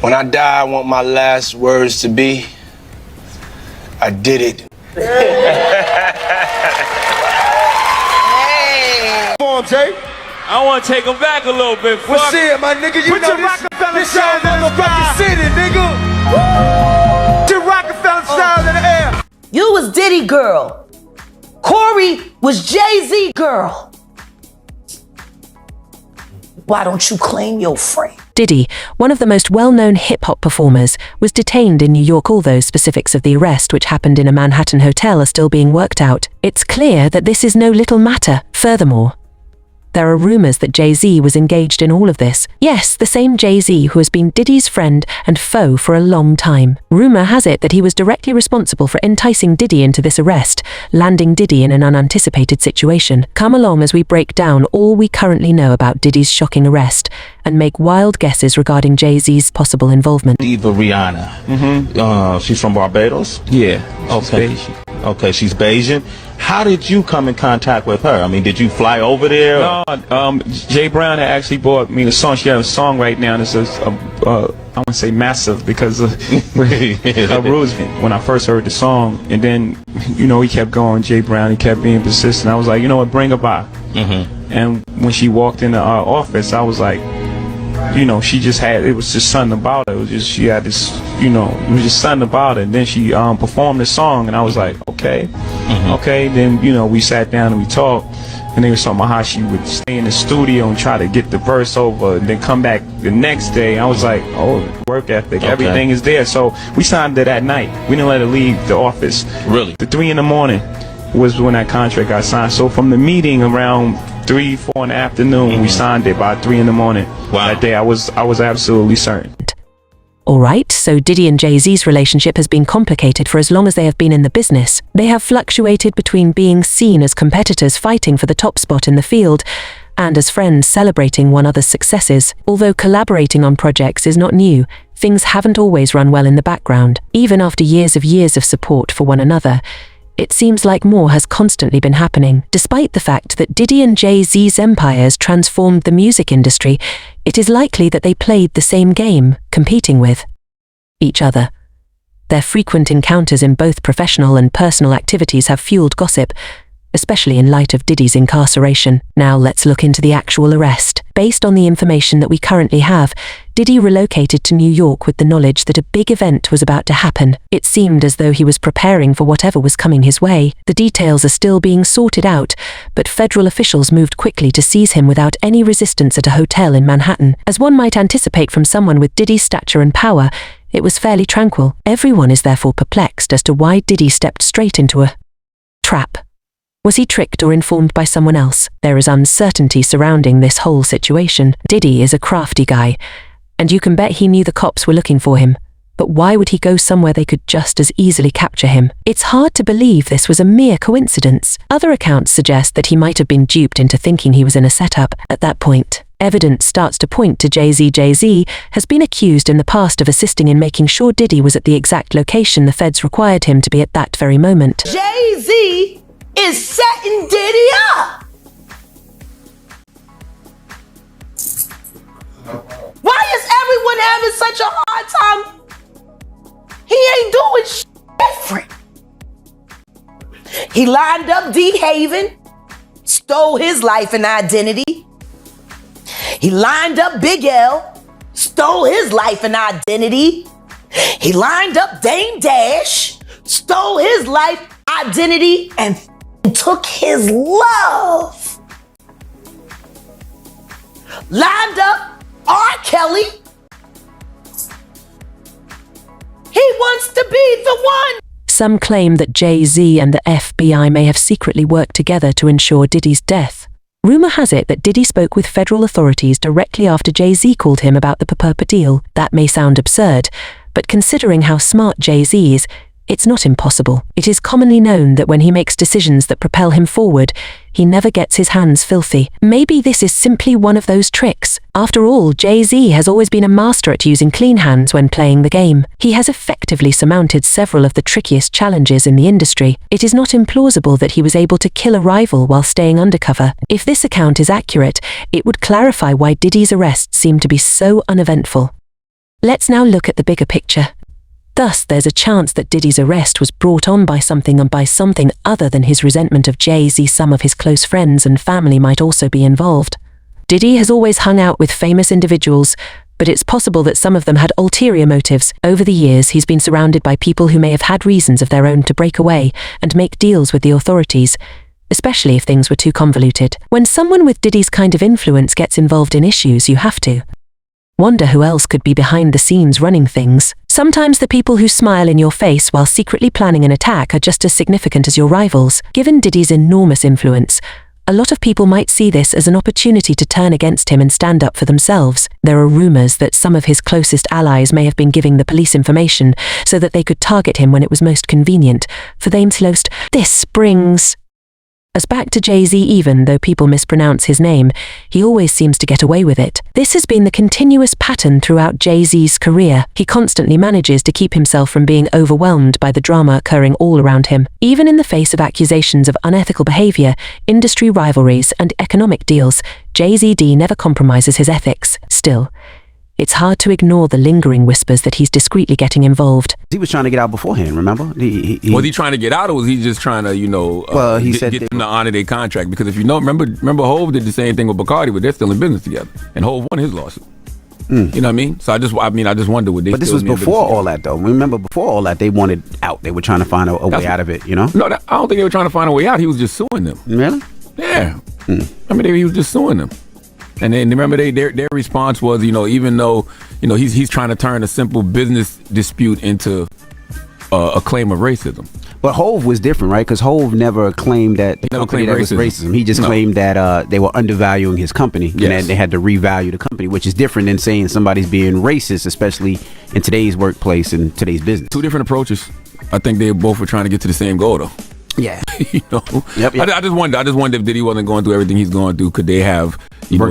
When I die, I want my last words to be, I did it. Hey. Come on, Jay. I want to take him back a little bit. Well, shit, my nigga, you Put know your Rockefeller this style your in the motherfucking sky. city, nigga. Woo! Your Rockefeller style in the air. You was Diddy girl. Corey was Jay-Z girl. Why don't you claim your friend? Diddy, one of the most well-known hip-hop performers, was detained in New York. Although specifics of the arrest, which happened in a Manhattan hotel, are still being worked out, it's clear that this is no little matter. Furthermore, there are rumors that Jay-Z was engaged in all of this. Yes, the same Jay-Z who has been Diddy's friend and foe for a long time. Rumor has it that he was directly responsible for enticing Diddy into this arrest, landing Diddy in an unanticipated situation. Come along as we break down all we currently know about Diddy's shocking arrest and make wild guesses regarding Jay-Z's possible involvement. Eva Rihanna. She's from Barbados? Yeah. Okay. Okay, she's Bayesian. How did you come in contact with her? I mean, did you fly over there? No, Jay Brown had actually bought me the song. She has a song right now, and it's I want to say massive because of her rules. When I first heard the song, and then, you know, he kept going, Jay Brown, he kept being persistent. I was like, you know what, bring her by. And when she walked into our office, I was like, you know, she just had, it was just something about her. It was just, she had this, you know, it was just something about it. And then she performed the song, and I was like, okay. Okay, then, you know, we sat down and we talked, and they were talking about how she would stay in the studio and try to get the verse over, and then come back the next day. I was like, oh, work ethic, everything is there. So we signed it that night. We didn't let her leave the office. Really? The 3 in the morning was when that contract got signed. So from the meeting around 3, 4 in the afternoon, we signed it by 3 in the morning. Wow. That day I was absolutely certain. Alright, so Diddy and Jay-Z's relationship has been complicated for as long as they have been in the business. They have fluctuated between being seen as competitors fighting for the top spot in the field and as friends celebrating one another's successes. Although collaborating on projects is not new, things haven't always run well in the background. Even after years of support for one another, it seems like more has constantly been happening. Despite the fact that Diddy and Jay-Z's empires transformed the music industry, it is likely that they played the same game, competing with each other. Their frequent encounters in both professional and personal activities have fueled gossip, especially in light of Diddy's incarceration. Now let's look into the actual arrest. Based on the information that we currently have, Diddy relocated to New York with the knowledge that a big event was about to happen. It seemed as though he was preparing for whatever was coming his way. The details are still being sorted out, but federal officials moved quickly to seize him without any resistance at a hotel in Manhattan. As one might anticipate from someone with Diddy's stature and power, it was fairly tranquil. Everyone is therefore perplexed as to why Diddy stepped straight into a trap. Was he tricked or informed by someone else? There is uncertainty surrounding this whole situation. Diddy is a crafty guy, and you can bet he knew the cops were looking for him. But why would he go somewhere they could just as easily capture him? It's hard to believe this was a mere coincidence. Other accounts suggest that he might have been duped into thinking he was in a setup. At that point, evidence starts to point to Jay-Z. Jay-Z has been accused in the past of assisting in making sure Diddy was at the exact location the feds required him to be at that very moment. Jay-Z is setting Diddy up. Why is everyone having such a hard time? He ain't doing shit different. He lined up D Haven, stole his life and identity. He lined up Big L, stole his life and identity. He lined up Dame Dash, stole his life, identity, and took his love. Lined up R. Kelly. He wants to be the one. Some claim that Jay-Z and the FBI may have secretly worked together to ensure Diddy's death. Rumor has it that Diddy spoke with federal authorities directly after Jay-Z called him about the Purple deal. That may sound absurd, but considering how smart Jay-Z is, it's not impossible. It is commonly known that when he makes decisions that propel him forward, he never gets his hands filthy. Maybe this is simply one of those tricks. After all, Jay-Z has always been a master at using clean hands when playing the game. He has effectively surmounted several of the trickiest challenges in the industry. It is not implausible that he was able to kill a rival while staying undercover. If this account is accurate, it would clarify why Diddy's arrests seem to be so uneventful. Let's now look at the bigger picture. Thus, there's a chance that Diddy's arrest was brought on by something other than his resentment of Jay-Z. Some of his close friends and family might also be involved. Diddy has always hung out with famous individuals, but it's possible that some of them had ulterior motives. Over the years, he's been surrounded by people who may have had reasons of their own to break away and make deals with the authorities, especially if things were too convoluted. When someone with Diddy's kind of influence gets involved in issues, you have to wonder who else could be behind the scenes running things. Sometimes the people who smile in your face while secretly planning an attack are just as significant as your rivals. Given Diddy's enormous influence, a lot of people might see this as an opportunity to turn against him and stand up for themselves. There are rumors that some of his closest allies may have been giving the police information so that they could target him when it was most convenient. For them to lost. This brings us back to Jay-Z. Even though people mispronounce his name, he always seems to get away with it. This has been the continuous pattern throughout Jay-Z's career. He constantly manages to keep himself from being overwhelmed by the drama occurring all around him. Even in the face of accusations of unethical behavior, industry rivalries, and economic deals, Jay-Z never compromises his ethics. Still, it's hard to ignore the lingering whispers that he's discreetly getting involved. He was trying to get out beforehand, remember? Was he trying to get out, or was he just trying to, get them to honor their contract? Because if you know, remember Hov did the same thing with Bacardi, but they're still in business together, and Hov won his lawsuit. You know what I mean? So I just wonder would they. But this was before all that, though. Remember, before all that, they wanted out. They were trying to find a way out of it. You know? No, I don't think they were trying to find a way out. He was just suing them. Really? Yeah. I mean, he was just suing them. And then remember, their response was, even though, he's trying to turn a simple business dispute into a claim of racism. But Hov was different, right? Because Hov never claimed that the company that was racism. He just claimed that they were undervaluing his company, and that they had to revalue the company, which is different than saying somebody's being racist, especially in today's workplace and today's business. Two different approaches. I think they both were trying to get to the same goal, though. Yeah. Yep. I just wonder if Diddy wasn't going through everything he's going through, could they have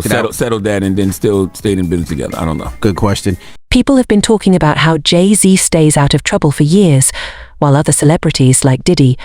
settled that and then still stayed in business together? I don't know. Good question. People have been talking about how Jay-Z stays out of trouble for years, while other celebrities like Diddy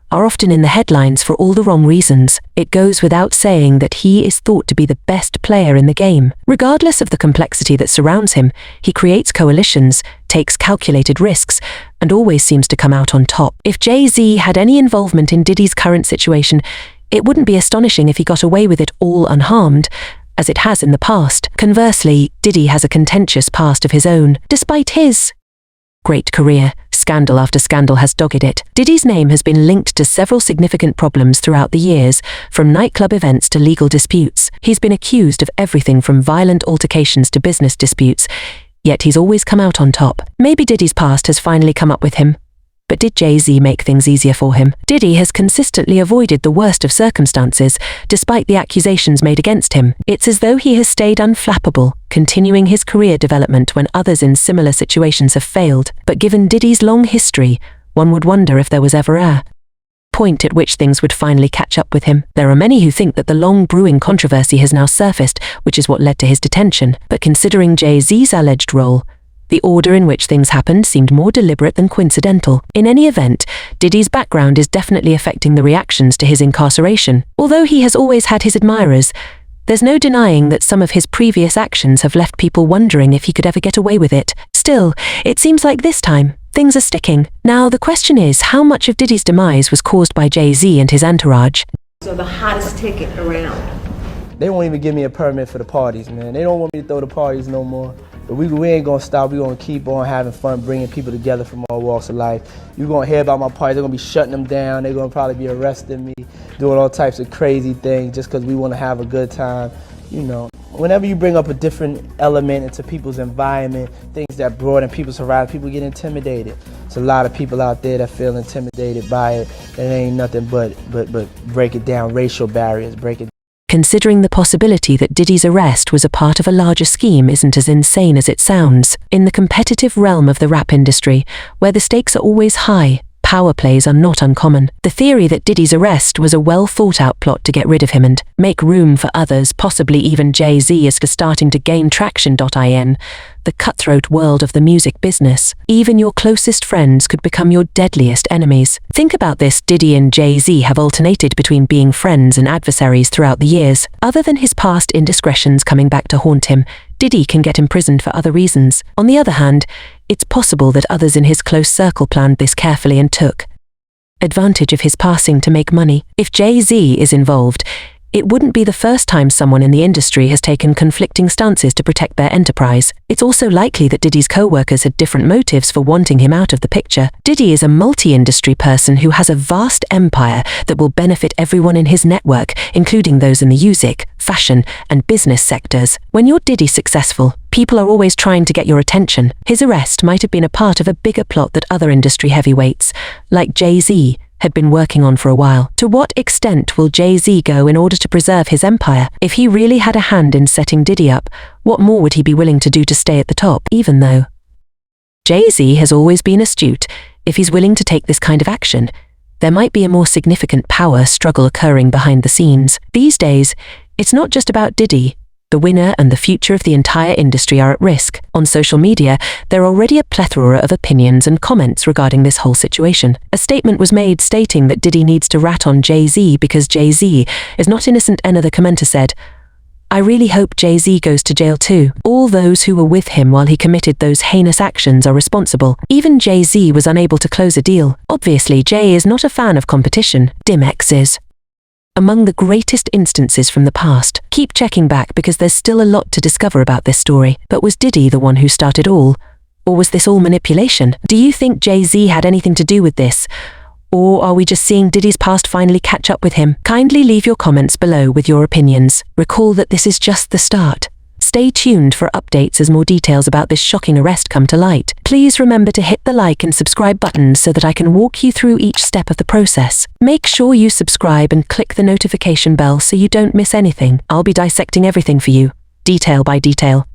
are often in the headlines for all the wrong reasons. It goes without saying that he is thought to be the best player in the game. Regardless of the complexity that surrounds him, he creates coalitions, takes calculated risks, and always seems to come out on top. If Jay-Z had any involvement in Diddy's current situation, it wouldn't be astonishing if he got away with it all unharmed, as it has in the past. Conversely, Diddy has a contentious past of his own. Despite his great career, scandal after scandal has dogged it. Diddy's name has been linked to several significant problems throughout the years, from nightclub events to legal disputes. He's been accused of everything from violent altercations to business disputes, yet he's always come out on top. Maybe Diddy's past has finally come up with him. But did Jay-Z make things easier for him? Diddy has consistently avoided the worst of circumstances, despite the accusations made against him. It's as though he has stayed unflappable, continuing his career development when others in similar situations have failed. But given Diddy's long history, one would wonder if there was ever a point at which things would finally catch up with him. There are many who think that the long brewing controversy has now surfaced, which is what led to his detention. But considering Jay-Z's alleged role, the order in which things happened seemed more deliberate than coincidental. In any event, Diddy's background is definitely affecting the reactions to his incarceration. Although he has always had his admirers, there's no denying that some of his previous actions have left people wondering if he could ever get away with it. Still, it seems like this time, things are sticking. Now, the question is, how much of Diddy's demise was caused by Jay-Z and his entourage? So the hottest ticket around. They won't even give me a permit for the parties, man. They don't want me to throw the parties no more. But we ain't gonna stop. We're gonna keep on having fun, bringing people together from all walks of life. You're gonna hear about my parties. They're gonna be shutting them down. They're gonna probably be arresting me, doing all types of crazy things just because we wanna have a good time. Whenever you bring up a different element into people's environment, things that broaden people's horizon, people get intimidated. There's a lot of people out there that feel intimidated by it. It ain't nothing but break it down, racial barriers, break it. Considering the possibility that Diddy's arrest was a part of a larger scheme isn't as insane as it sounds. In the competitive realm of the rap industry, where the stakes are always high, power plays are not uncommon. The theory that Diddy's arrest was a well-thought-out plot to get rid of him and make room for others, possibly even Jay-Z, is starting to gain traction. In the cutthroat world of the music business, even your closest friends could become your deadliest enemies. Think about this: Diddy and Jay-Z have alternated between being friends and adversaries throughout the years. Other than his past indiscretions coming back to haunt him, Diddy can get imprisoned for other reasons. On the other hand, it's possible that others in his close circle planned this carefully and took advantage of his passing to make money. If Jay-Z is involved, it wouldn't be the first time someone in the industry has taken conflicting stances to protect their enterprise. It's also likely that Diddy's co-workers had different motives for wanting him out of the picture. Diddy is a multi-industry person who has a vast empire that will benefit everyone in his network, including those in the music, fashion, and business sectors. When you're Diddy successful, people are always trying to get your attention. His arrest might have been a part of a bigger plot that other industry heavyweights, like Jay-Z, had been working on for a while. To what extent will Jay-Z go in order to preserve his empire? If he really had a hand in setting Diddy up, what more would he be willing to do to stay at the top? Even though Jay-Z has always been astute, if he's willing to take this kind of action, there might be a more significant power struggle occurring behind the scenes. These days, it's not just about Diddy. The winner and the future of the entire industry are at risk. On social media, there are already a plethora of opinions and comments regarding this whole situation. A statement was made stating that Diddy needs to rat on Jay-Z because Jay-Z is not innocent, and another commenter said, "I really hope Jay-Z goes to jail too. All those who were with him while he committed those heinous actions are responsible." Even Jay-Z was unable to close a deal. Obviously, Jay is not a fan of competition. Dimex is among the greatest instances from the past. Keep checking back because there's still a lot to discover about this story. But was Diddy the one who started all? Or was this all manipulation? Do you think Jay-Z had anything to do with this? Or are we just seeing Diddy's past finally catch up with him? Kindly leave your comments below with your opinions. Recall that this is just the start. Stay tuned for updates as more details about this shocking arrest come to light. Please remember to hit the like and subscribe buttons so that I can walk you through each step of the process. Make sure you subscribe and click the notification bell so you don't miss anything. I'll be dissecting everything for you, detail by detail.